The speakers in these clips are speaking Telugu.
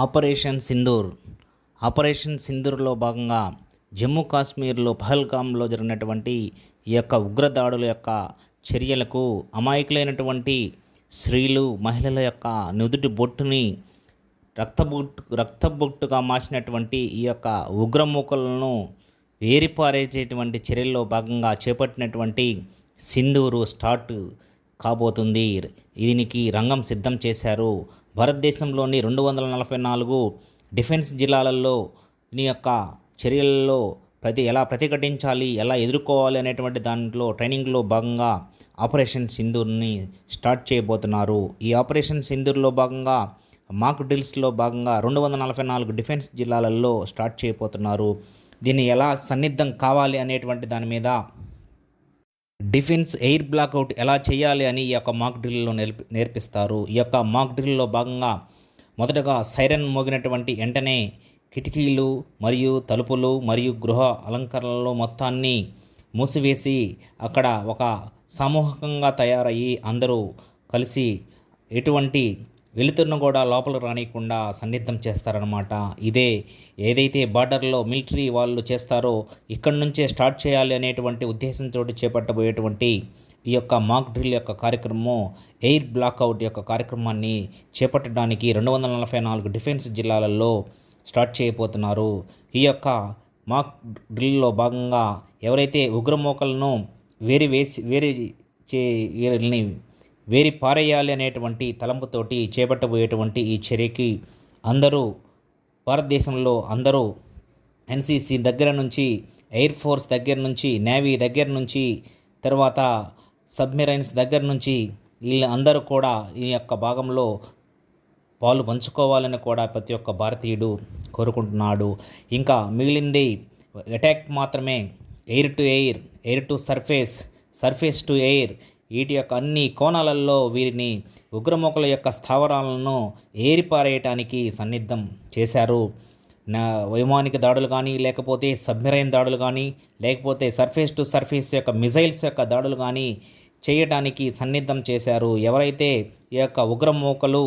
ఆపరేషన్ సింధూర్లో భాగంగా జమ్మూ కాశ్మీర్లో పహల్గామ్లో జరిగినటువంటి ఈ యొక్క ఉగ్రదాడుల యొక్క చర్యలకు అమాయకులైనటువంటి స్త్రీలు మహిళల యొక్క నుదుటి బొట్టుని రక్తబొట్టుగా మార్చినటువంటి ఈ యొక్క ఉగ్రమూకలను వేరిపారేసేటువంటి చర్యల్లో భాగంగా చేపట్టినటువంటి సింధూరు స్టార్ట్ కాబోతుంది. దీనికి రంగం సిద్ధం చేశారు. భారతదేశంలోని 244 డిఫెన్స్ జిల్లాలలో దీని యొక్క చర్యలలో ఎలా ప్రతిఘటించాలి, ఎలా ఎదుర్కోవాలి అనేటువంటి దాంట్లో ట్రైనింగ్లో భాగంగా ఆపరేషన్ సింధూర్ని స్టార్ట్ చేయబోతున్నారు. ఈ ఆపరేషన్ సింధూర్లో భాగంగా మాక్ డ్రిల్స్లో భాగంగా 244 డిఫెన్స్ జిల్లాలలో స్టార్ట్ చేయబోతున్నారు. దీన్ని ఎలా సన్నిద్ధం కావాలి అనేటువంటి దాని మీద డిఫెన్స్ ఎయిర్ బ్లాక్అవుట్ ఎలా చేయాలి అని ఈ యొక్క మాక్ డ్రిల్లో నేర్పిస్తారు. ఈ యొక్క మాక్ డ్రిల్లో భాగంగా మొదటగా సైరన్ మోగినటువంటి వెంటనే కిటికీలు మరియు తలుపులు మరియు గృహ అలంకరణలు మొత్తాన్ని మూసివేసి అక్కడ ఒక సామూహికంగా తయారయ్యి అందరూ కలిసి ఎటువంటి వెలుతురును కూడా లోపలికి రానియకుండా సన్నిద్ధం చేస్తారనమాట. ఏదైతే బార్డర్లో మిలిటరీ వాళ్ళు చేస్తారో ఇక్కడి నుంచే స్టార్ట్ చేయాలి అనేటువంటి ఉద్దేశంతో చేపట్టబోయేటువంటి ఈ యొక్క మాక్ డ్రిల్ యొక్క కార్యక్రమం ఎయిర్ బ్లాక్అవుట్ యొక్క కార్యక్రమాన్ని చేపట్టడానికి 244 డిఫెన్స్ జిల్లాలలో స్టార్ట్ చేయబోతున్నారు. ఈ యొక్క మాక్ డ్రిల్లో భాగంగా ఎవరైతే ఉగ్రమూకలను వేరి పారేయాలి అనేటువంటి తలంపుతోటి చేపట్టబోయేటువంటి ఈ చర్యకి భారతదేశంలో అందరూ ఎన్సీసీ దగ్గర నుంచి, ఎయిర్ ఫోర్స్ దగ్గర నుంచి, నేవీ దగ్గర నుంచి, తర్వాత సబ్మెరైన్స్ దగ్గర నుంచి వీళ్ళందరూ కూడా ఈ యొక్క భాగంలో పాలు పంచుకోవాలని కూడా ప్రతి ఒక్క భారతీయుడు కోరుకుంటున్నాడు. ఇంకా మిగిలింది అటాక్ మాత్రమే. Air to air, air to surface, surface to air, వీటి యొక్క అన్ని కోణాలలో వీరిని ఉగ్రమూకల యొక్క స్థావరాలను ఏరిపారేయటానికి సన్నిద్ధం చేశారు. వైమానిక దాడులు కానీ, లేకపోతే సబ్మెరైన్ దాడులు కానీ, లేకపోతే సర్ఫేస్ టు సర్ఫేస్ యొక్క మిజైల్స్ యొక్క దాడులు కానీ చేయటానికి సన్నిద్ధం చేశారు. ఎవరైతే ఈ యొక్క ఉగ్రమూకలు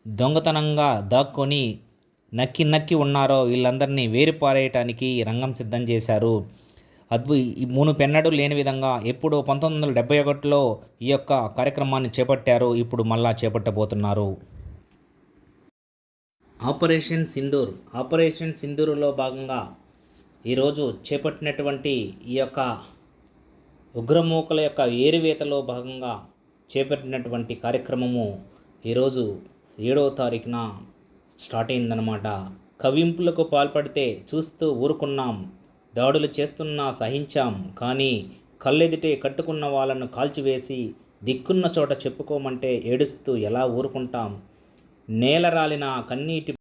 దొంగతనంగా దాక్కొని నక్కి ఉన్నారో వీళ్ళందరినీ వేరిపారేయటానికి రంగం సిద్ధం చేశారు. మునుపెన్నడూ లేని విధంగా ఎప్పుడో 1971లో ఈ యొక్క కార్యక్రమాన్ని చేపట్టారు. ఇప్పుడు మళ్ళా చేపట్టబోతున్నారు. ఆపరేషన్ సింధూర్లో భాగంగా ఈరోజు చేపట్టినటువంటి ఈ యొక్క ఉగ్రమూకల యొక్క ఏరివేతలో భాగంగా చేపట్టినటువంటి కార్యక్రమము ఈరోజు 7వ తారీఖున స్టార్ట్ అయిందనమాట. కవింపులకు పాల్పడితే చూస్తూ ఊరుకున్నాం, దాడులు చేస్తున్నా సహించాం, కానీ కళ్ళెదిటే కట్టుకున్న వాళ్ళను కాల్చివేసి దిక్కున్న చోట చెప్పుకోమంటే ఏడుస్తూ ఎలా ఊరుకుంటాం, నేలరాలిన కన్నీటి